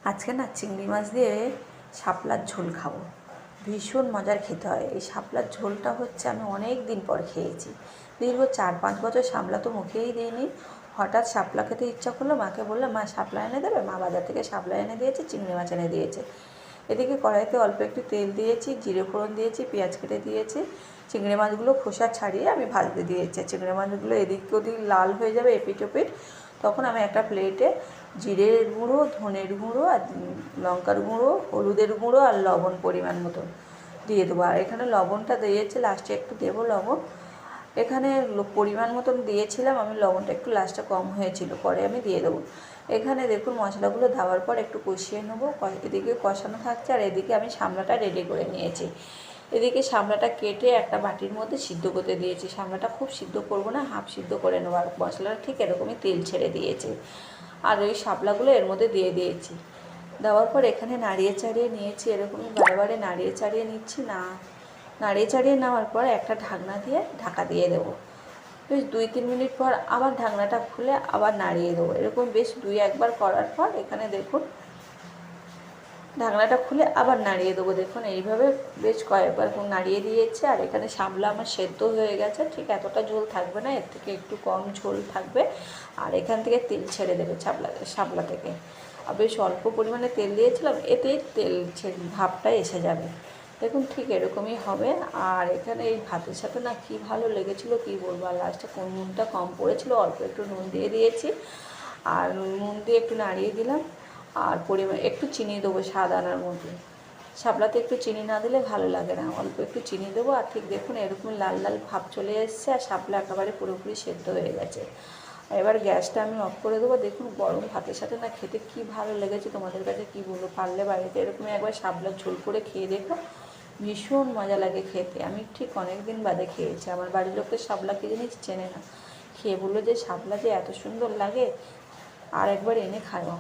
আজকে না চিংড়ি মাছ দিয়ে শাপলার ঝোল খাবো। ভীষণ মজার খেতে হয়। এই শাপলার ঝোলটা হচ্ছে আমি অনেক দিন পর খেয়েছি। দীর্ঘ 4-5 বছর শাপলা তো মুখেই দিইনি। হঠাৎ শাপলা খেতে ইচ্ছা করলো, মাকে বললাম মা শাপলা এনে দেবে। মা বাজার থেকে শাপলা এনে দিয়েছে, চিংড়ি মাছ এনে দিয়েছে। এদিকে কড়াইতে অল্প একটু তেল দিয়েছি, জিরে ফোড়ন দিয়েছি, পেঁয়াজ কেটে দিয়েছি। চিংড়ি মাছগুলো খোসা ছাড়িয়ে আমি ভাজতে দিয়েছি। চিংড়ি মাছগুলো এদিক ওদিক লাল হয়ে যাবে এপিট ওপিট, তখন আমি একটা প্লেটে জিরের গুঁড়ো, ধনের গুঁড়ো আর লঙ্কার গুঁড়ো, হলুদের গুঁড়ো আর লবণ পরিমাণ মতো দিয়ে দেবো। আর এখানে লবণটা দিয়েছি, লাস্টে একটু দেবো লবণ। এখানে পরিমাণ মতন দিয়েছিলাম আমি, লবণটা একটু লাস্টে কম হয়েছিল, পরে আমি দিয়ে দেবো। এখানে দেখুন মশলাগুলো দেওয়ার পর একটু কষিয়ে নেবো। এদিকে কষানো থাকছে আর এদিকে আমি শামলাটা রেডি করে নিয়েছি। এদিকে শামলাটা কেটে একটা বাটির মধ্যে সিদ্ধ করতে দিয়েছি। শামলাটা খুব সিদ্ধ করবো না, হাফ সিদ্ধ করে নেবো। আর মশলাটা ঠিক এরকমই তেল ছেড়ে দিয়েছে। আর ওই শাপলাগুলো এর মধ্যে দিয়ে দিয়েছি। দেওয়ার পর এখানে নাড়িয়ে চাড়িয়ে নিয়েছি, এরকমই বারে নাড়িয়ে চাড়িয়ে নিচ্ছি। নাড়িয়ে চাড়িয়ে নেওয়ার পর একটা ঢাকনা দিয়ে ঢাকা দিয়ে দেবো। বেশ 2-3 মিনিট পর আবার ঢাকনাটা খুলে আবার নাড়িয়ে দেবো। এরকম বেশ 2-1 বার করার পর এখানে দেখুন ঢাকনাটা খুলে আবার নাড়িয়ে দেবো। দেখুন এইভাবে বেশ কয়েকবার নাড়িয়ে দিয়েছে। আর এখানে শাপলা আমার সেদ্ধ হয়ে গেছে, ঠিক এতটা ঝোল থাকবে না, এর থেকে একটু কম ঝোল থাকবে। আর এখান থেকে তেল ছেড়ে দেবে শাপলা থেকে। আর বেশ অল্প পরিমাণে তেল দিয়েছিলাম, এতেই তেল ভাবটা এসে যাবে। দেখুন ঠিক এরকমই হবে। আর এখানে এই ভাতের সাথে না কী ভালো লেগেছিলো কী বলবো। আর লাস্টে নুনটা কম পড়েছিল, অল্প একটু নুন দিয়ে দিয়েছি। আর নুন দিয়ে একটু নাড়িয়ে দিলাম। আর পরিমাণ একটু চিনি দেবো স্বাদ আনার মধ্যে। শাপলাতে একটু চিনি না দিলে ভালো লাগে না, অল্প একটু চিনি দেবো। আর ঠিক দেখুন এরকম লাল লাল ভাব চলে এসছে আর শাপলা একেবারে পুরোপুরি সেদ্ধ হয়ে গেছে। এবার গ্যাসটা আমি অফ করে দেবো। দেখুন গরম ভাতের সাথে না খেতে কী ভালো লেগেছে, তোমাদের কাছে কী বলবো। পারলে বাড়িতে এরকমই একবার শাপলার ঝোল করে খেয়ে দেখো, ভীষণ মজা লাগে খেতে। আমি ঠিক অনেক দিন বাদে খেয়েছি। আমার বাড়ির লোকের শাপলা কী জিনিস চেনে না, খেয়ে বললো যে শাপলা যে এত সুন্দর লাগে, আর একবার এনে খাও।